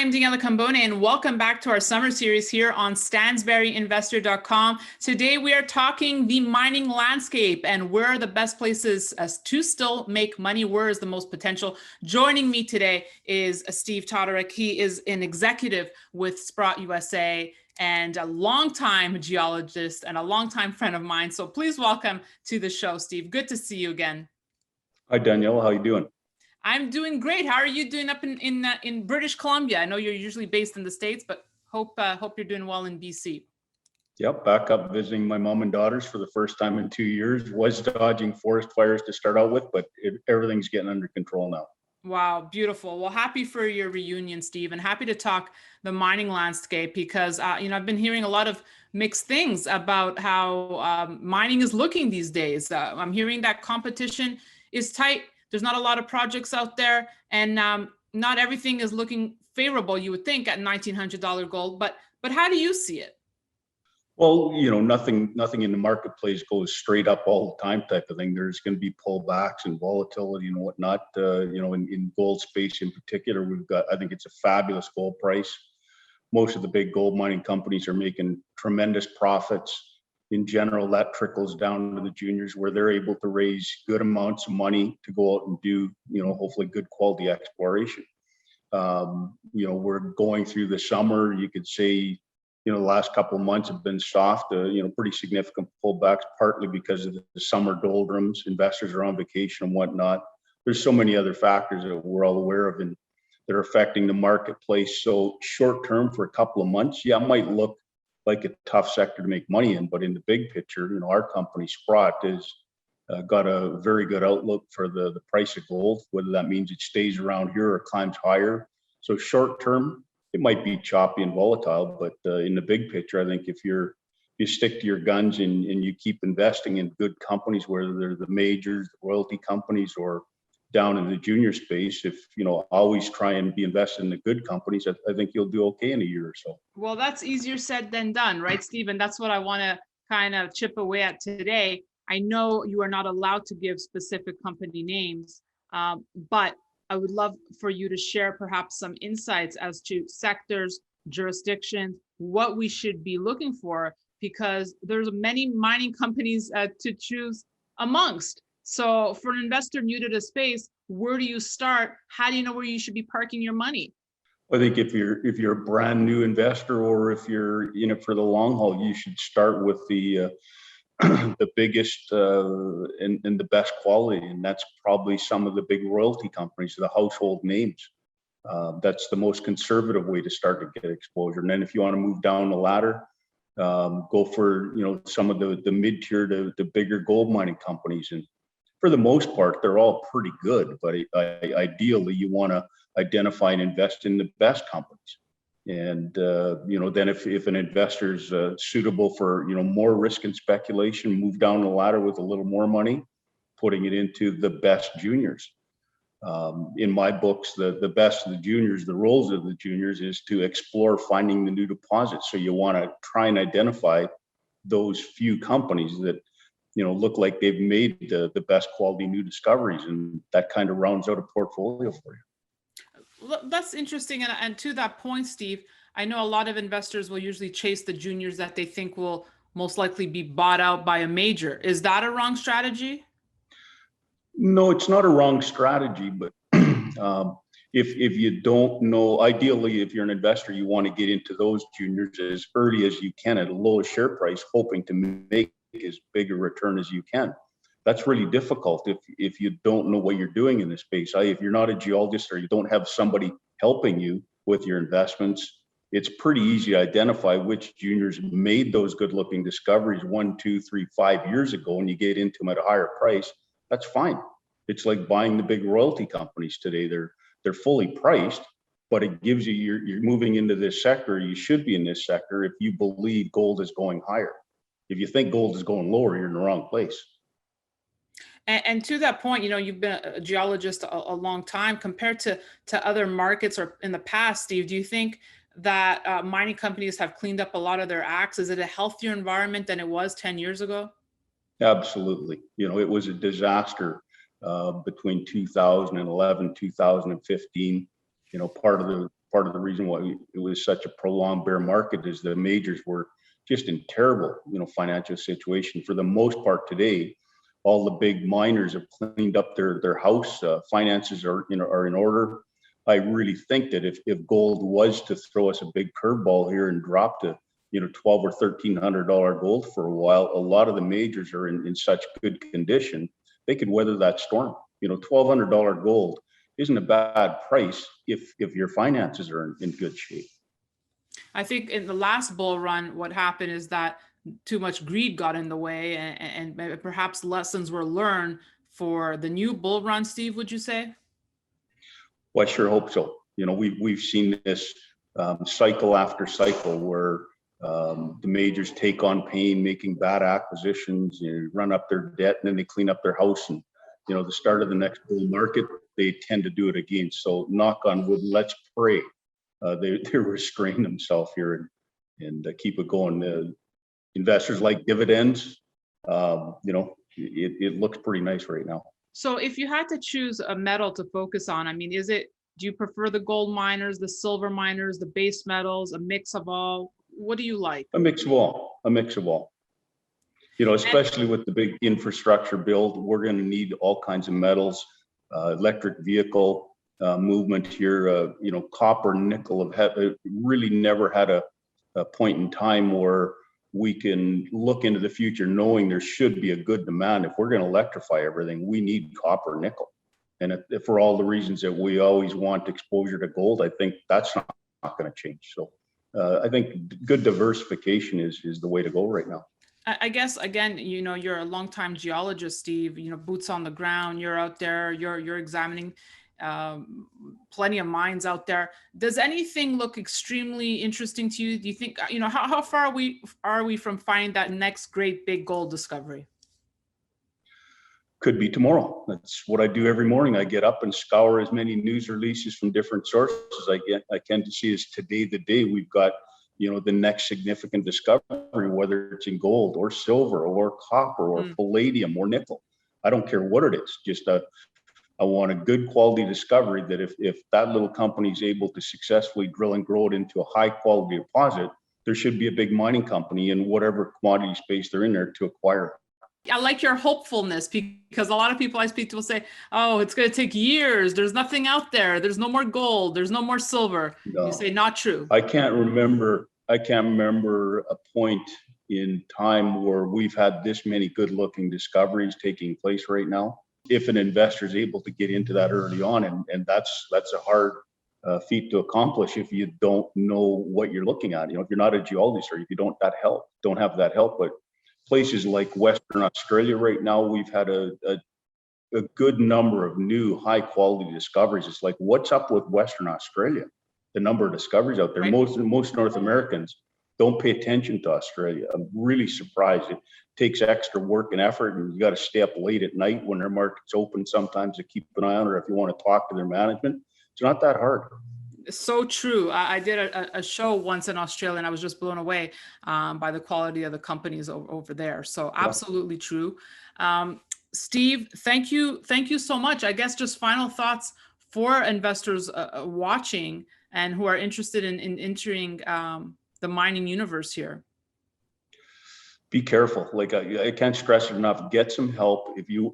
I'm Daniela Cambone, and welcome back to our summer series here on StansberryInvestor.com. Today we are talking the mining landscape and where are the best places to still make money, where is the most potential. Joining me today is Steve Todoruk. He is an executive with Sprott USA and a longtime geologist and a longtime friend of mine. So please welcome to the show, Steve. Good to see you again. Hi, Daniela. How are you doing? I'm doing great. How are you doing up in British Columbia? I know you're usually based in the States, but hope you're doing well in BC. Yep, back up visiting my mom and daughters for the first time in 2 years. Was dodging forest fires to start out with, but everything's getting under control now. Wow, beautiful. Well, happy for your reunion, Steve, and happy to talk the mining landscape because I've been hearing a lot of mixed things about how mining is looking these days. I'm hearing that competition is tight. There's not a lot of projects out there, and not everything is looking favorable, you would think, at $1,900 gold. But how do you see it? Well, nothing in the marketplace goes straight up all the time type of thing. There's going to be pullbacks and volatility and whatnot. In gold space in particular, I think it's a fabulous gold price. Most of the big gold mining companies are making tremendous profits. In general, that trickles down to the juniors where they're able to raise good amounts of money to go out and do, hopefully good quality exploration. We're going through the summer. You could say, the last couple of months have been soft, pretty significant pullbacks, partly because of the summer doldrums. Investors are on vacation and whatnot. There's so many other factors that we're all aware of and that are affecting the marketplace. So short term for a couple of months, it might look like a tough sector to make money in, but in the big picture, our company Sprott has got a very good outlook for the price of gold, whether that means it stays around here or climbs higher. So short term, it might be choppy and volatile, but in the big picture, I think if you stick to your guns and you keep investing in good companies, whether they're the majors, the royalty companies, or down in the junior space, if always try and be invested in the good companies, I think you'll do okay in a year or so. Well, that's easier said than done, right, Stephen? That's what I want to kind of chip away at today. I know you are not allowed to give specific company names, but I would love for you to share perhaps some insights as to sectors, jurisdictions, what we should be looking for, because there's many mining companies to choose amongst. So for an investor new to the space, where do you start? How do you know where you should be parking your money? I think if you're a brand new investor or if you're in it for the long haul, you should start with the biggest and the best quality, and that's probably some of the big royalty companies, the household names. That's the most conservative way to start to get exposure. And then if you want to move down the ladder, go for some of the mid-tier to the bigger gold mining companies. And for the most part, they're all pretty good, but ideally you want to identify and invest in the best companies. And then if an investor's suitable for more risk and speculation, move down the ladder with a little more money, putting it into the best juniors. In my books, the best of the juniors, the roles of the juniors is to explore finding the new deposits. So you want to try and identify those few companies that look like they've made the best quality new discoveries, and that kind of rounds out a portfolio for you. That's interesting. And to that point, Steve, I know a lot of investors will usually chase the juniors that they think will most likely be bought out by a major. Is that a wrong strategy? No, it's not a wrong strategy, but if you don't know, ideally, if you're an investor, you want to get into those juniors as early as you can at a low share price, hoping to make as big a return as you can. That's really difficult if you don't know what you're doing in this space. If you're not a geologist or you don't have somebody helping you with your investments, it's pretty easy to identify which juniors made those good-looking discoveries 1, 2, 3, 5 years ago, and you get into them at a higher price. That's fine. It's like buying the big royalty companies today. They're fully priced, but it gives you you're moving into this sector. You should be in this sector if you believe gold is going higher. If you think gold is going lower, you're in the wrong place. And to that point, you've been a geologist a long time compared to other markets or in the past, Steve. Do you think that mining companies have cleaned up a lot of their acts? Is it a healthier environment than it was 10 years ago? Absolutely. It was a disaster between 2011, 2015. Part of part of the reason why it was such a prolonged bear market is the majors were just in terrible, financial situation. For the most part today, all the big miners have cleaned up their house. Finances are in order. I really think that if gold was to throw us a big curveball here and drop to, $1,200 or $1,300 gold for a while, a lot of the majors are in such good condition, they could weather that storm. $1,200 gold isn't a bad price if your finances are in good shape. I think in the last bull run, what happened is that too much greed got in the way, and perhaps lessons were learned for the new bull run. Steve, would you say? Well, I sure hope so. We've seen this cycle after cycle where the majors take on pain, making bad acquisitions, run up their debt, and then they clean up their house. And the start of the next bull market, they tend to do it again. So knock on wood, let's pray they restrain themselves here and keep it going. Investors like dividends. It looks pretty nice right now. So if you had to choose a metal to focus on, do you prefer the gold miners, the silver miners, the base metals, a mix of all? What do you like? A mix of all. Especially with the big infrastructure build, we're going to need all kinds of metals, electric vehicle movement here. Copper, nickel have really never had a point in time where we can look into the future knowing there should be a good demand. If we're going to electrify everything, we need copper, nickel. And if for all the reasons that we always want exposure to gold, I think that's not going to change. So I think good diversification is the way to go right now. I guess, again, you're a longtime geologist, Steve, boots on the ground, you're out there, you're examining plenty of mines out there. Does anything look extremely interesting to you? Do you think, how far are we from finding that next great big gold discovery? Could be tomorrow. That's what I do every morning. I get up and scour as many news releases from different sources I can to see is today the day we've got, the next significant discovery, whether it's in gold or silver or copper or palladium or nickel. I don't care what it is. Just I want a good quality discovery that if that little company is able to successfully drill and grow it into a high quality deposit, there should be a big mining company in whatever commodity space they're in there to acquire it. I like your hopefulness, because a lot of people I speak to will say, oh, it's going to take years. There's nothing out there. There's no more gold. There's no more silver. No. You say not true. I can't remember a point in time where we've had this many good looking discoveries taking place right now. If an investor is able to get into that early on, and that's a hard feat to accomplish if you don't know what you're looking at. If you're not a geologist or if you don't have that help. But places like Western Australia right now, we've had a good number of new high quality discoveries. It's like, what's up with Western Australia? The number of discoveries out there. Right. Most North Americans don't pay attention to Australia. I'm really surprised. It takes extra work and effort, and you got to stay up late at night when their market's open sometimes to keep an eye on, or if you want to talk to their management, it's not that hard. So true. I did a show once in Australia, and I was just blown away by the quality of the companies over there. So absolutely true. Steve, thank you so much. I guess just final thoughts for investors watching and who are interested in entering the mining universe here. Be careful. Like I can't stress it enough. Get some help if you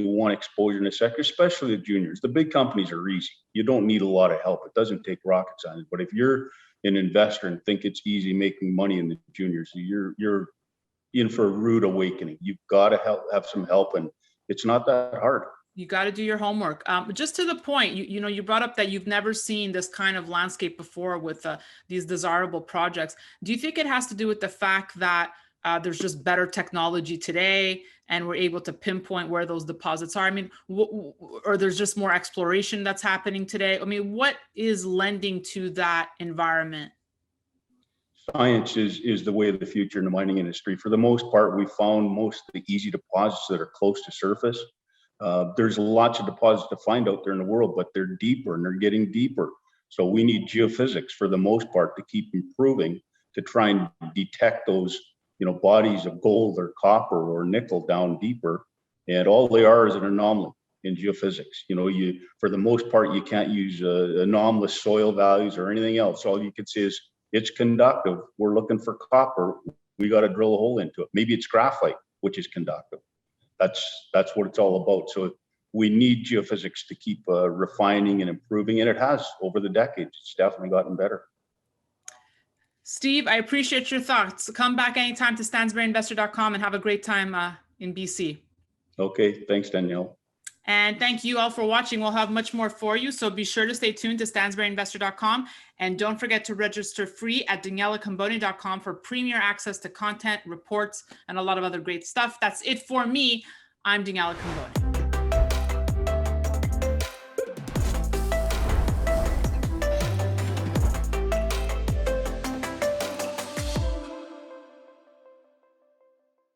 want exposure in the sector, especially the juniors. The big companies are easy. You don't need a lot of help. It doesn't take rocket science. But if you're an investor and think it's easy making money in the juniors, you're in for a rude awakening. You've got to have some help, and it's not that hard. You got to do your homework. Just to the point, you brought up that you've never seen this kind of landscape before with these desirable projects. Do you think it has to do with the fact that there's just better technology today and we're able to pinpoint where those deposits are? Or there's just more exploration that's happening today? What is lending to that environment? Science is the way of the future in the mining industry. For the most part, we found most of the easy deposits that are close to surface. There's lots of deposits to find out there in the world, but they're deeper and they're getting deeper. So we need geophysics for the most part to keep improving to try and detect those bodies of gold or copper or nickel down deeper. And all they are is an anomaly. in geophysics. You know, for the most part, you can't use anomalous soil values or anything else. All you can say is it's conductive. We're looking for copper. We got to drill a hole into it. Maybe it's graphite, which is conductive. That's what it's all about. So we need geophysics to keep refining and improving, and it has over the decades. It's definitely gotten better. Steve, I appreciate your thoughts. Come back anytime to stansberryinvestor.com and have a great time in BC. Okay, thanks, Danielle. And thank you all for watching. We'll have much more for you, so be sure to stay tuned to stansberryinvestor.com. And don't forget to register free at danielacambone.com for premier access to content, reports, and a lot of other great stuff. That's it for me. I'm Daniela Cambone.